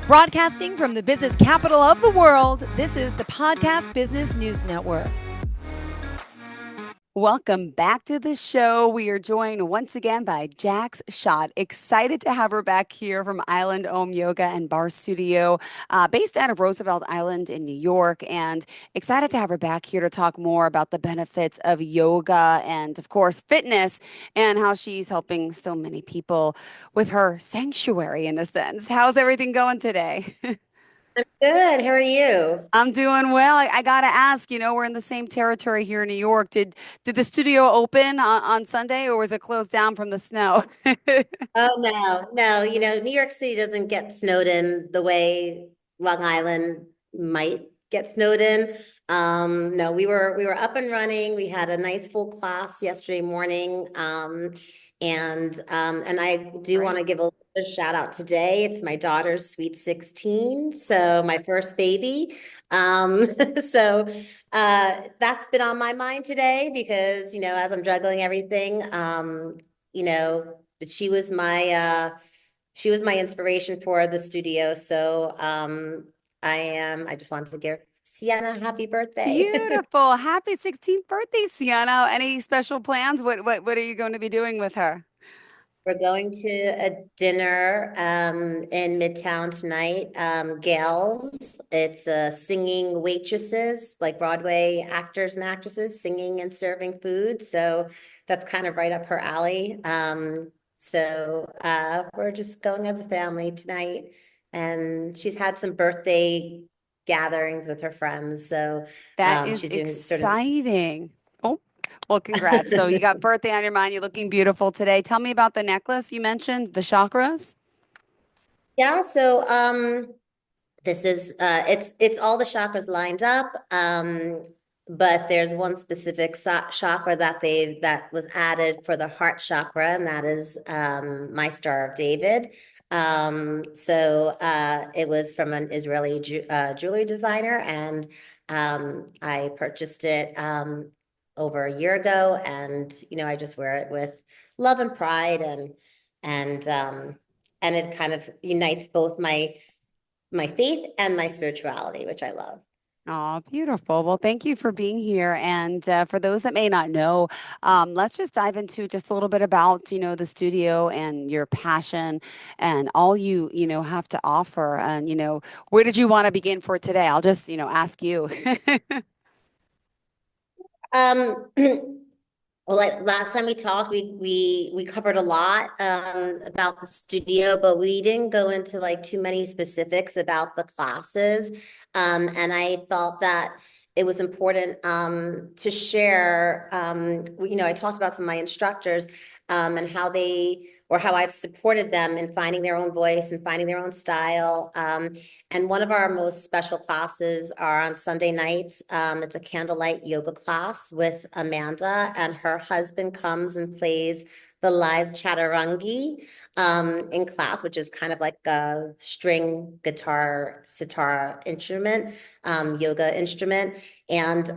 Broadcasting from the business capital of the world, this is the Podcast Business News Network. Welcome back to the show. We are joined once again by Jax Schott. Excited to have her back here from Island Om Yoga and Barre Studio, based out of Roosevelt Island in New York. And excited to have her back here to talk more about the benefits of yoga and, of course, fitness and how she's helping so many people with her sanctuary in a sense. How's everything going today? I'm good. How are you? I'm doing well. I gotta ask, we're in the same territory here in New York. Did the studio open on Sunday or was it closed down from the snow? Oh no. New York City doesn't get snowed in the way Long Island might get snowed in. No, we were up and running. We had a nice full class yesterday morning. And I do want to Great. give a shout out today. It's my daughter's sweet 16, so my first baby. Um, so that's been on my mind today because, as I'm juggling everything, you know, but she was my inspiration for the studio. So I just wanted to give Sienna a happy birthday. Beautiful. Happy 16th birthday, Sienna. Any special plans? What are you going to be doing with her? We're going to a dinner in Midtown tonight. Gales. It's singing waitresses, like Broadway actors and actresses, singing and serving food. So that's kind of right up her alley. So we're just going as a family tonight, and she's had some birthday gatherings with her friends. So That is she's doing sort of. exciting. Oh, well, congrats. So you got birthday on your mind. You're looking beautiful today. Tell me about the necklace you mentioned, the chakras. Yeah, so this is it's all the chakras lined up. But there's one specific chakra that was added for the heart chakra, and that is my Star of David. So it was from an Israeli jewelry designer, and I purchased it over a year ago, and I just wear it with love and pride, and and it kind of unites both my faith and my spirituality, which I love. Oh, beautiful. Well, thank you for being here. And for those that may not know, let's just dive into just a little bit about, the studio and your passion and all you have to offer. And, where did you want to begin for today? I'll just, ask you. Um, well, like last time we talked, we covered a lot about the studio, but we didn't go into like too many specifics about the classes. And I thought that it was important to share. I talked about some of my instructors and how I've supported them in finding their own voice and finding their own style. And one of our most special classes are on Sunday nights. It's a candlelight yoga class with Amanda, and her husband comes and plays the live chaturanga in class, which is kind of like a string guitar, sitar instrument, yoga instrument. And,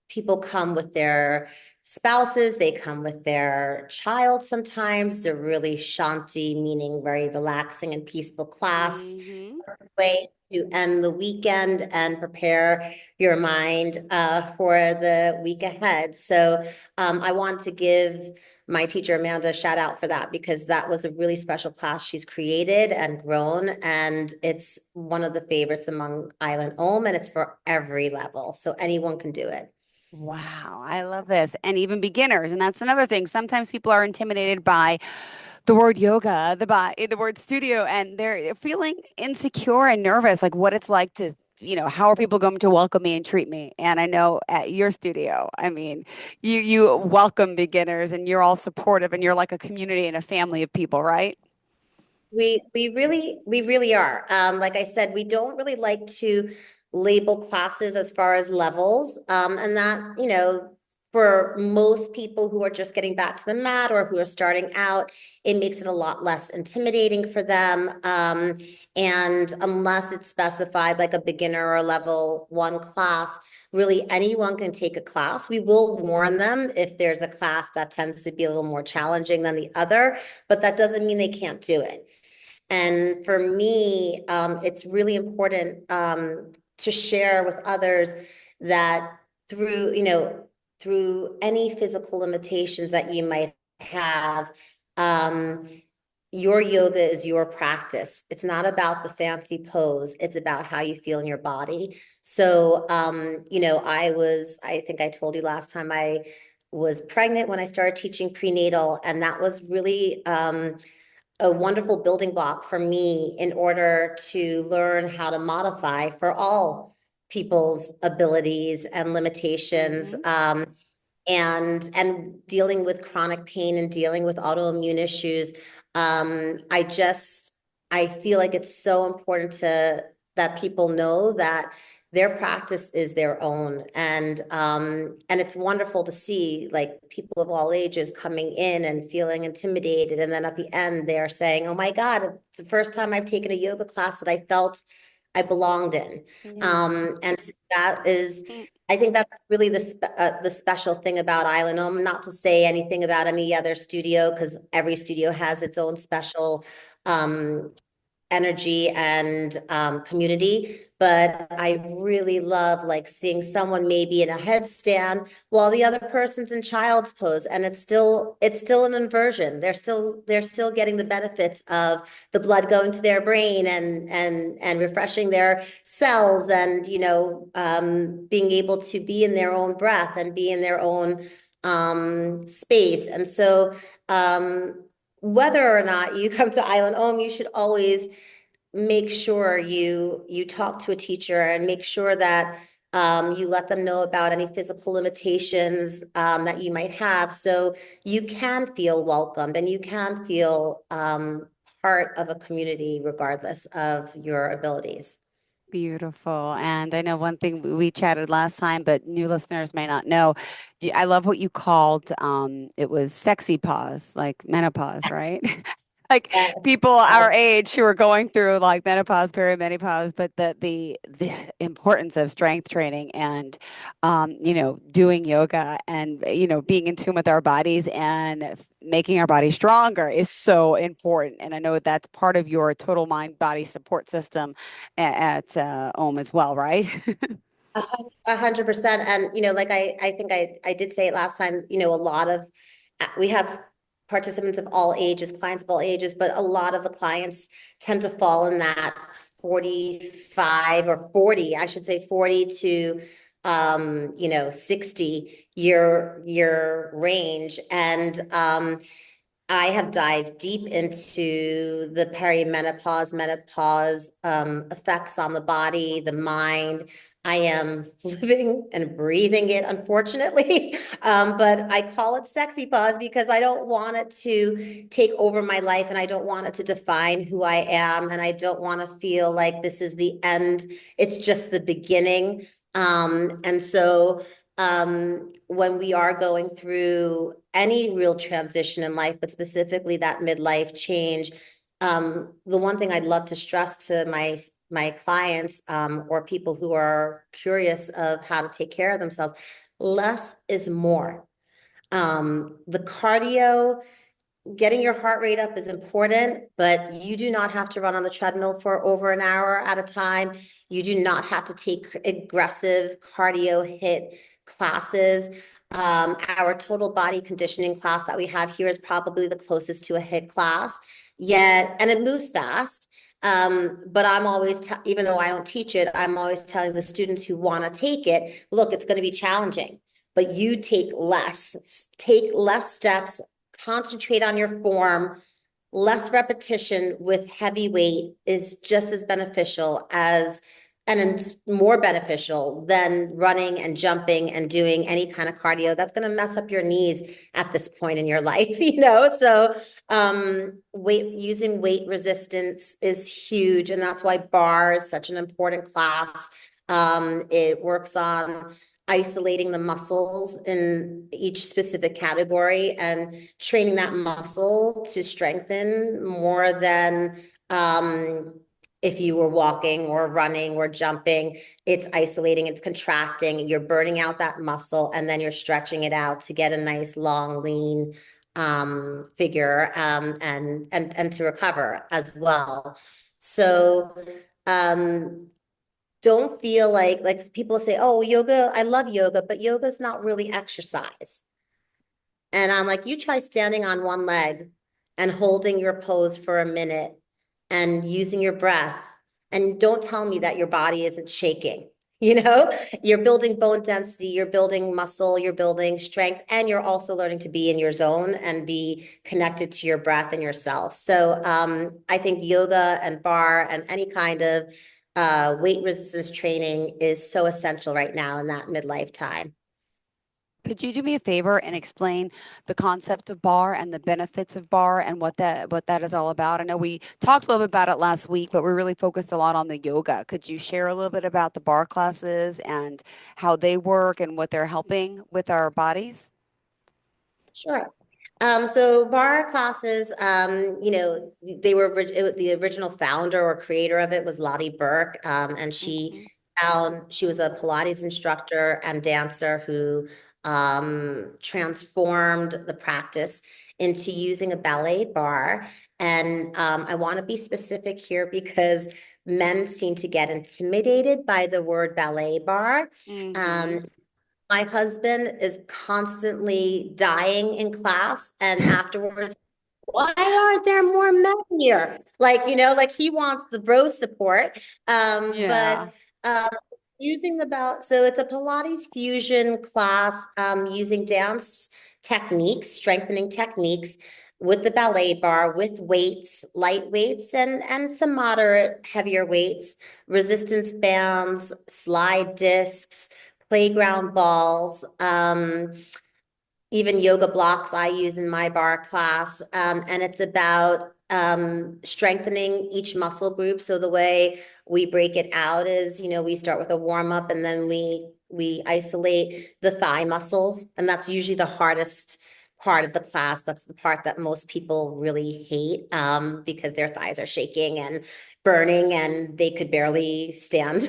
people come with their spouses, they come with their child sometimes. They're really shanti, meaning very relaxing and peaceful class. Hmm. Way to end the weekend and prepare your mind for the week ahead. So I want to give my teacher Amanda a shout out for that, because that was a really special class she's created and grown, and it's one of the favorites among Island Om, and it's for every level, so anyone can do it. Wow, I love this. And even beginners. And that's another thing. Sometimes people are intimidated by the word yoga, the word studio, and they're feeling insecure and nervous, like what it's like to, how are people going to welcome me and treat me? And I know at your studio, I mean, you welcome beginners and you're all supportive and you're like a community and a family of people, right? We really are. Like I said, we don't really like to label classes as far as levels. And that, for most people who are just getting back to the mat or who are starting out, it makes it a lot less intimidating for them. And unless it's specified like a beginner or level one class, really anyone can take a class. We will warn them if there's a class that tends to be a little more challenging than the other, but that doesn't mean they can't do it. And for me, it's really important to share with others that through, through any physical limitations that you might have, um, your yoga is your practice. It's not about the fancy pose. It's about how you feel in your body. So, I think I told you last time I was pregnant when I started teaching prenatal, and that was really a wonderful building block for me in order to learn how to modify for all people's abilities and limitations. Hmm. And dealing with chronic pain and dealing with autoimmune issues. I feel like it's so important to that people know that their practice is their own. And it's wonderful to see like people of all ages coming in and feeling intimidated. And then at the end, they're saying, oh my God, it's the first time I've taken a yoga class that I felt I belonged in. Yeah. And that is, I think that's really the special thing about Island Home. Not to say anything about any other studio, because every studio has its own special um, energy and community. But I really love like seeing someone maybe in a headstand while the other person's in child's pose, and it's still an inversion. They're still getting the benefits of the blood going to their brain and refreshing their cells, and being able to be in their own breath and be in their own space. And so whether or not you come to Island Home, you should always make sure you talk to a teacher and make sure that you let them know about any physical limitations that you might have, so you can feel welcomed and you can feel part of a community regardless of your abilities. Beautiful. And I know one thing we chatted last time, but new listeners may not know. I love what you called it was sexy pause, like menopause, right? Like Yes, people our yes. age who are going through like menopause, perimenopause, but the importance of strength training and doing yoga and being in tune with our bodies and making our body stronger is so important. And I know that's part of your total mind body support system at Ohm as well, right? 100%. And, like I think I did say it last time, a lot of, we have participants of all ages, clients of all ages, but a lot of the clients tend to fall in that 45 or 40, I should say 40 to, 60 year range. And, I have dived deep into the perimenopause, menopause effects on the body, the mind. I am living and breathing it, unfortunately. But I call it sexy pause because I don't want it to take over my life, and I don't want it to define who I am. And I don't want to feel like this is the end. It's just the beginning. And so when we are going through any real transition in life, but specifically that midlife change, the one thing I'd love to stress to my clients or people who are curious of how to take care of themselves, less is more. The cardio, getting your heart rate up is important, but you do not have to run on the treadmill for over an hour at a time. You do not have to take aggressive cardio hit classes. Our total body conditioning class that we have here is probably the closest to a hit class yet, and it moves fast. But I'm always, even though I don't teach it, I'm always telling the students who want to take it, look, it's going to be challenging, but you take less steps, concentrate on your form. Less repetition with heavy weight is just as beneficial as, and it's more beneficial than running and jumping and doing any kind of cardio. That's going to mess up your knees at this point in your life, So, using weight resistance is huge, and that's why Barre is such an important class. It works on isolating the muscles in each specific category and training that muscle to strengthen more than if you were walking or running or jumping. It's isolating, it's contracting, you're burning out that muscle, and then you're stretching it out to get a nice long lean figure and to recover as well. So um, don't feel like people say, oh, yoga, I love yoga, but yoga is not really exercise. And I'm like, you try standing on one leg and holding your pose for a minute and using your breath. And don't tell me that your body isn't shaking. You know, you're building bone density, you're building muscle, you're building strength, and you're also learning to be in your zone and be connected to your breath and yourself. So I think yoga and bar and any kind of weight resistance training is so essential right now in that midlife time. Could you do me a favor and explain the concept of bar and the benefits of bar and what that is all about? I know we talked a little bit about it last week, but we really focused a lot on the yoga. Could you share a little bit about the bar classes and how they work and what they're helping with our bodies? Sure. So bar classes, they were the original founder or creator of it was Lottie Burke, and Hmm. she was a Pilates instructor and dancer who transformed the practice into using a ballet bar. And I want to be specific here because men seem to get intimidated by the word ballet bar. Hmm. Um, my husband is constantly dying in class and afterwards, why aren't there more men here? Like he wants the bro support. But Yeah. um, using the belt, so it's a Pilates fusion class using dance techniques, strengthening techniques with the ballet bar, with weights, light weights, and some moderate heavier weights, resistance bands, slide discs, playground balls, even yoga blocks I use in my bar class. And it's about strengthening each muscle group. So the way we break it out is, we start with a warm up and then we isolate the thigh muscles, and that's usually the hardest part of the class. That's the part that most people really hate because their thighs are shaking and burning and they could barely stand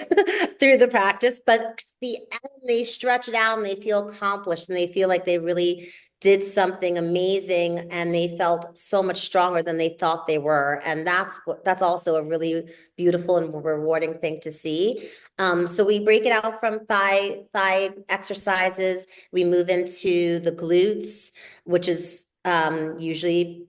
through the practice. But at the end, they stretch it out and they feel accomplished and they feel like they really did something amazing and they felt so much stronger than they thought they were. And that's also a really beautiful and rewarding thing to see. So we break it out from thigh exercises. We move into the glutes, which is usually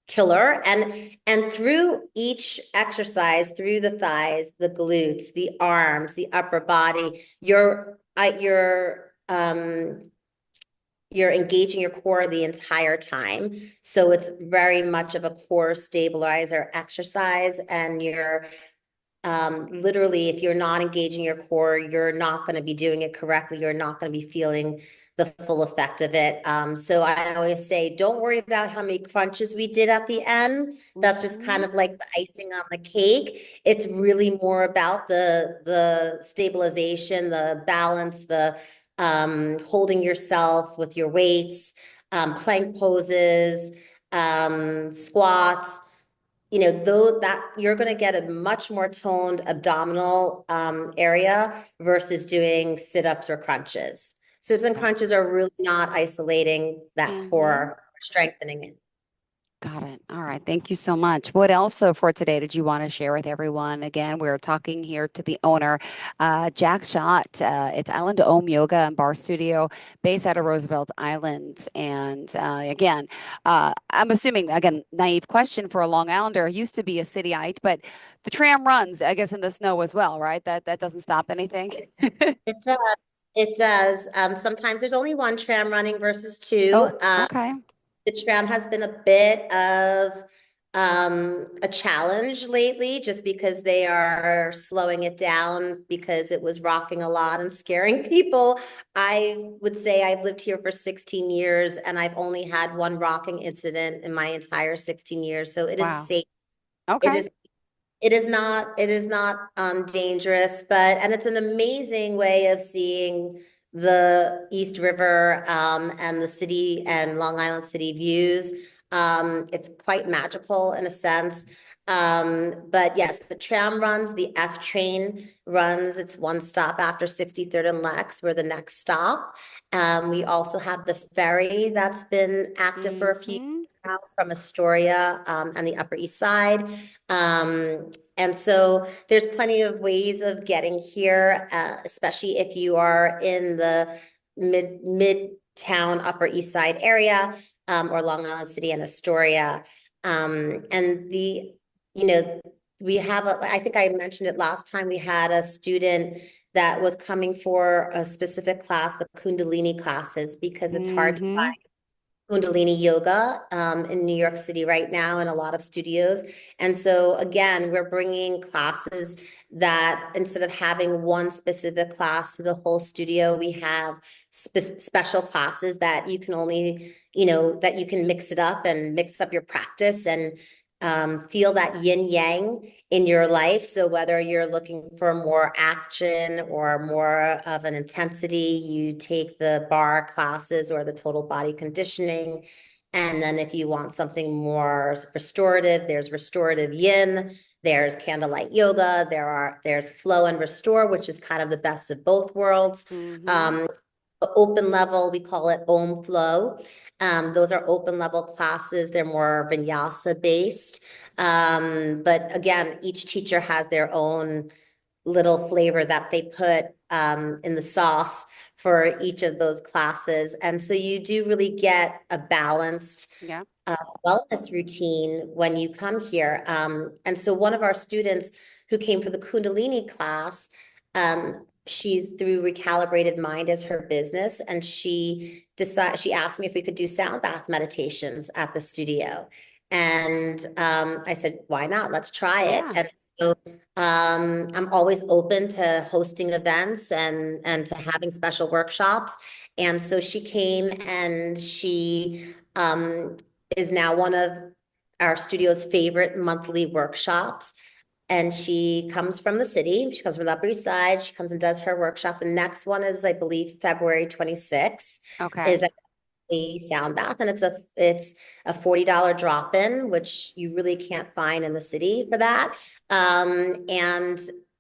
killer, and through each exercise, through the thighs, the glutes, the arms, the upper body, you're engaging your core the entire time. So it's very much of a core stabilizer exercise, and you're literally, if you're not engaging your core, you're not going to be doing it correctly. You're not going to be feeling the full effect of it. So I always say, don't worry about how many crunches we did at the end. That's just kind Hmm. of like the icing on the cake. It's really more about the stabilization, the balance, the holding yourself with your weights, plank poses, squats, though that you're going to get a much more toned abdominal area versus doing sit-ups or crunches. Sit-ups and crunches are really not isolating that Hmm. core, strengthening it. Got it. All right. Thank you so much. What else for today did you want to share with everyone? Again, we're talking here to the owner, Jack Schott. It's Island Ohm Yoga and Bar Studio based out of Roosevelt Island. And again, I'm assuming, again, naive question for a Long Islander, used to be a cityite, but the tram runs, I guess, in the snow as well, right? That doesn't stop anything. It does. It does. Sometimes there's only one tram running versus two. Oh, okay. The tram has been a bit of a challenge lately just because they are slowing it down because it was rocking a lot and scaring people. I would say I've lived here for 16 years and I've only had one rocking incident in my entire 16 years. So it is Wow. safe. It Okay. is it is not dangerous, and it's an amazing way of seeing the East River and the city and Long Island City views. It's quite magical in a sense. But yes, the tram runs, the F train runs. It's one stop after 63rd and Lex. We're the next stop. We also have the ferry that's been active for a few Mm-hmm. years now from Astoria and the Upper East Side. And so there's plenty of ways of getting here, especially if you are in the midtown Upper East Side area, or Long Island City and Astoria. And you know, we have I think I mentioned it last time, we had a student that was coming for a specific class, the Kundalini classes, because it's hard to Mm-hmm. Kundalini yoga in New York City right now in a lot of studios. And so again, we're bringing classes that instead of having one specific class for the whole studio, we have special classes that you can only, that you can mix it up and mix up your practice and feel that yin yang in your life. So whether you're looking for more action or more of an intensity, you take the barre classes or the total body conditioning. And then if you want something more restorative, there's restorative yin, there's candlelight yoga, there's flow and restore, which is kind of the best of both worlds. Mm-hmm. Um, the open level, we call it Om Flow. Those are open level classes. They're more vinyasa based. But again, each teacher has their own little flavor that they put in the sauce for each of those classes. And so you do really get a balanced Yeah. uh, wellness routine when you come here. And so one of our students who came for the Kundalini class, she's through Recalibrated Mind as her business, and she asked me if we could do sound bath meditations at the studio. And I said, why not? Let's try it. Yeah. And so I'm always open to hosting events and to having special workshops. And so she came and she is now one of our studio's favorite monthly workshops. And she comes from the city. She comes from the Upper East Side. She comes and does her workshop. The next one is, I believe, February 26th, Okay. is a sound bath, and it's a $40 drop-in, which you really can't find in the city for that. And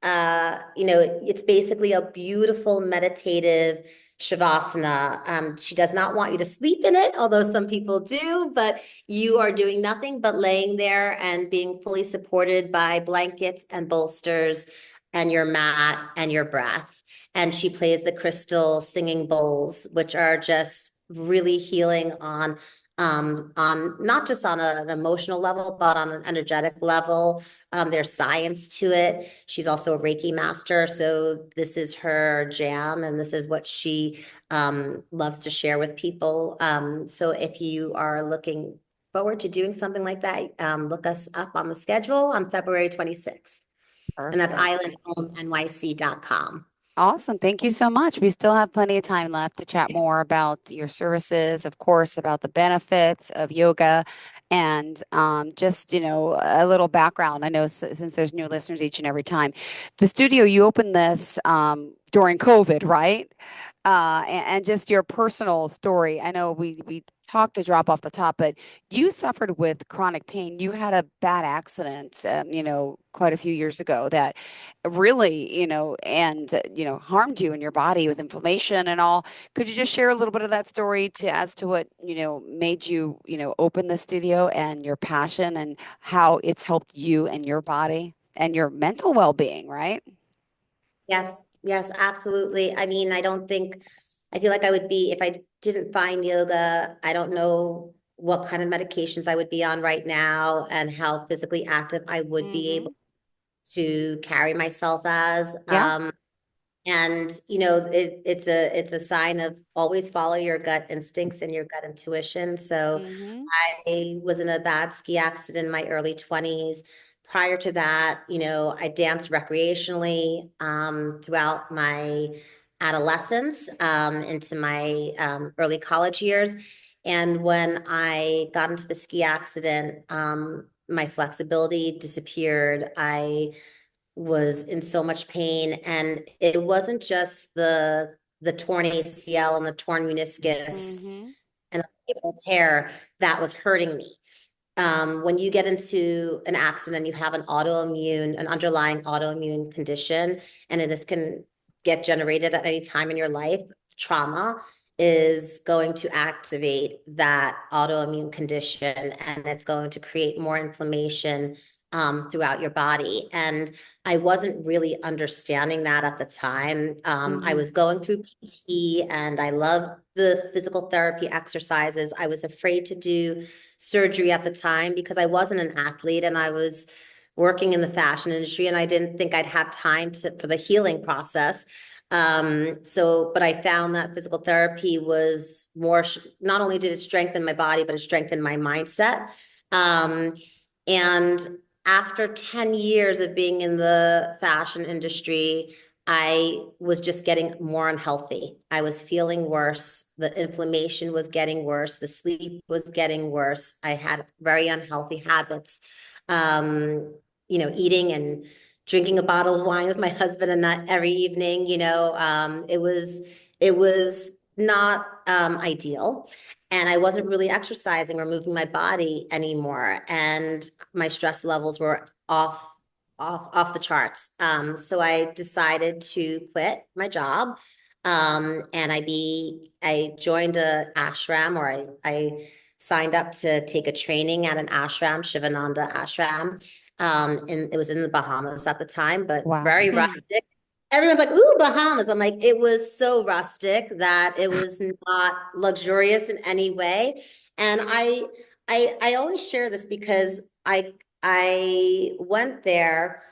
it's basically a beautiful meditative shavasana. She does not want you to sleep in it, although some people do, but you are doing nothing but laying there and being fully supported by blankets and bolsters and your mat and your breath. And she plays the crystal singing bowls, which are just really healing on not just on an emotional level, but on an energetic level. There's science to it. She's also a Reiki master, so this is her jam, and this is what she loves to share with people. So if you are looking forward to doing something like that, look us up on the schedule on February 26th. And that's Perfect. islandhomeny.com. Awesome. Thank you so much. We still have plenty of time left to chat more about your services, of course, about the benefits of yoga and just, a little background. I know since there's new listeners each and every time. The studio, you opened this during COVID, right? And just your personal story. I know we talked to drop off the top, but you suffered with chronic pain. You had a bad accident, quite a few years ago that really, harmed you in your body with inflammation and all. Could you just share a little bit of that story as to what, made you, open the studio and your passion and how it's helped you and your body and your mental well-being, right? Yes, yes, absolutely. I mean, I feel like I would be, if I didn't find yoga, I don't know what kind of medications I would be on right now and how physically active I would be Mm-hmm. able to carry myself as. Yeah. And it's a sign of always follow your gut instincts and your gut intuition. So Mm-hmm. I was in a bad ski accident in my early 20s. Prior to that, I danced recreationally throughout my adolescence into my early college years. And when I got into the ski accident, my flexibility disappeared. I was in so much pain, and it wasn't just the torn ACL and the torn meniscus Mm-hmm. and a labral tear that was hurting me. when you get into an accident, you have an underlying autoimmune condition, and this can get generated at any time in your life. Trauma is going to activate that autoimmune condition, and it's going to create more inflammation throughout your body. And I wasn't really understanding that at the time. I Mm-hmm. was going through PT and I loved the physical therapy exercises. I was afraid to do surgery at the time because I wasn't an athlete and I was working in the fashion industry and I didn't think I'd have time for the healing process. But I found that physical therapy was more, not only did it strengthen my body, but it strengthened my mindset. And after 10 years of being in the fashion industry, I was just getting more unhealthy. I was feeling worse. The inflammation was getting worse. The sleep was getting worse. I had very unhealthy habits. Eating and drinking a bottle of wine with my husband and that every evening, it was not ideal. And I wasn't really exercising or moving my body anymore. And my stress levels were off the charts. So I decided to quit my job. And I joined a ashram, or I signed up to take a training at an ashram, Shivananda ashram. And it was in the Bahamas at the time, but Wow. very rustic. Everyone's like, ooh, Bahamas. I'm like, it was so rustic that it was not luxurious in any way. And I always share this because I went there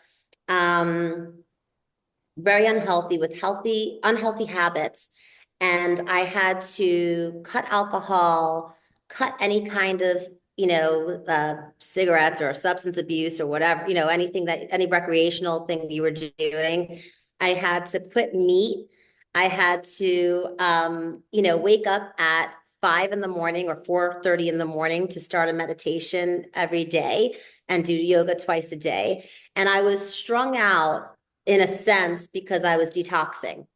um very unhealthy with unhealthy habits. And I had to cut alcohol, cut any kind of, cigarettes or substance abuse or whatever, any recreational thing you were doing. I had to quit meat. I had to, wake up at 5 in the morning or 4:30 in the morning to start a meditation every day and do yoga twice a day. And I was strung out in a sense because I was detoxing.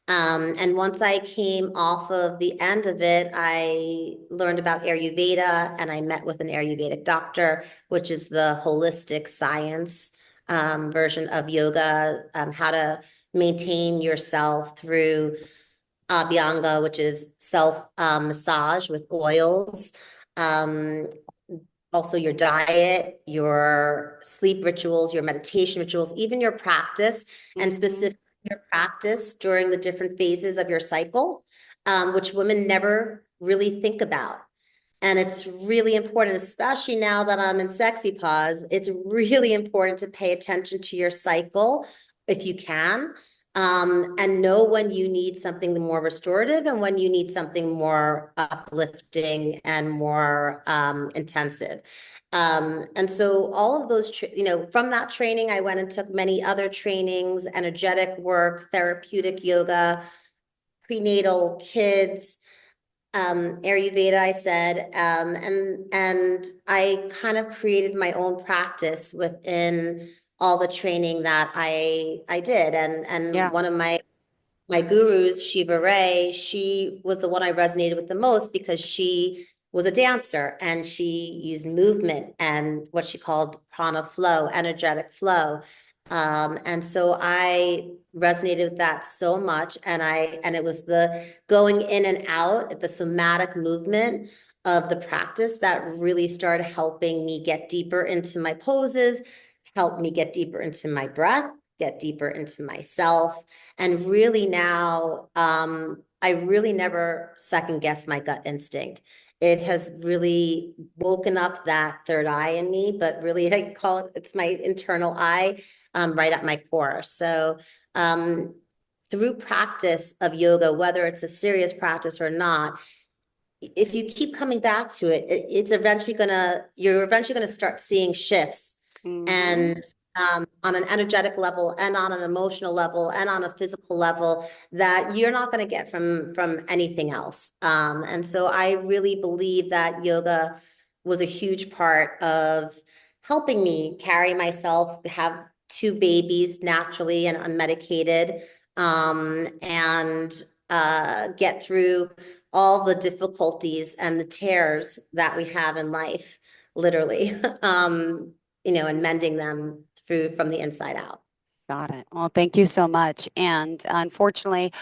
And once I came off of the end of it, I learned about Ayurveda and I met with an Ayurvedic doctor, which is the holistic science version of yoga, how to maintain yourself through Abhyanga, which is self massage with oils. Um, Also your diet, your sleep rituals, your meditation rituals, even your practice, and Mm-hmm. specifically your practice during the different phases of your cycle, which women never really think about. And it's really important, especially now that I'm in sexy pause, it's really important to pay attention to your cycle if you can, and know when you need something more restorative and when you need something more uplifting and more intensive. And so all of those, from that training, I went and took many other trainings, energetic work, therapeutic yoga, prenatal kids, Ayurveda, I said, and I kind of created my own practice within all the training that I did, and Yeah. one of my gurus, Shiva Ray, she was the one I resonated with the most because she was a dancer and she used movement and what she called prana flow, energetic flow. And so I resonated with that so much. And it was the going in and out, the somatic movement of the practice that really started helping me get deeper into my poses, helped me get deeper into my breath, get deeper into myself. And really now, I really never second guess my gut instinct. It has really woken up that third eye in me, but really I call it's my internal eye, right at my core. So, through practice of yoga, whether it's a serious practice or not, if you keep coming back to it, you're eventually gonna start seeing shifts. Mm-hmm. And on an energetic level and on an emotional level and on a physical level that you're not going to get from anything else. And so I really believe that yoga was a huge part of helping me carry myself, have two babies naturally and unmedicated, and get through all the difficulties and the tears that we have in life. literally, and mending them through from the inside out. Got it. Well, thank you so much. And unfortunately,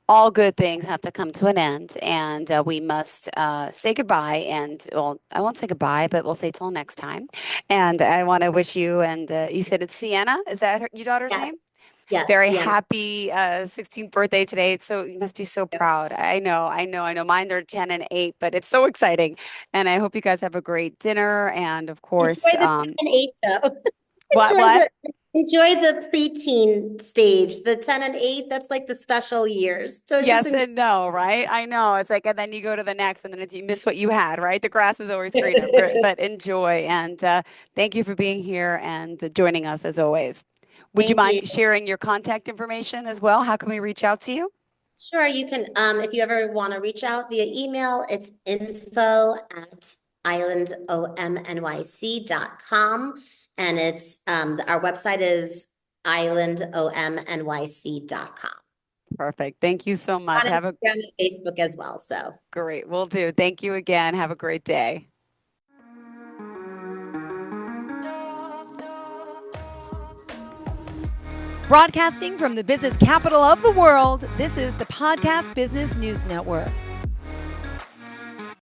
all good things have to come to an end, and we must say goodbye. And well, I won't say goodbye, but we'll say till next time. And I want to wish you, and you said it's Sienna. Is that your daughter's Yes, name? yes, Very Sienna. happy 16th birthday today. So you must be so proud. I know. Mine are 10 and 8, but it's so exciting. And I hope you guys have a great dinner. And of course, Enjoy the 10 and 8 though. Enjoy what? the preteen stage. The 10 and 8, that's like the special years. So just Yes enjoy. and no, right? I know. It's like, and then you go to the next, and then you miss what you had, right? The grass is always greener, but enjoy. And thank you for being here and joining us as always. Would you Thank you. mind sharing your contact information as well? How can we reach out to you? Sure, you can, if you ever want to reach out via email, it's info@islandomnyc.com. And our website is islandomnyc.com. Perfect. Thank you so much. On Have a Instagram and Facebook as well. So. great, will do. Thank you again. Have a great day. Broadcasting from the business capital of the world, this is the Podcast Business News Network.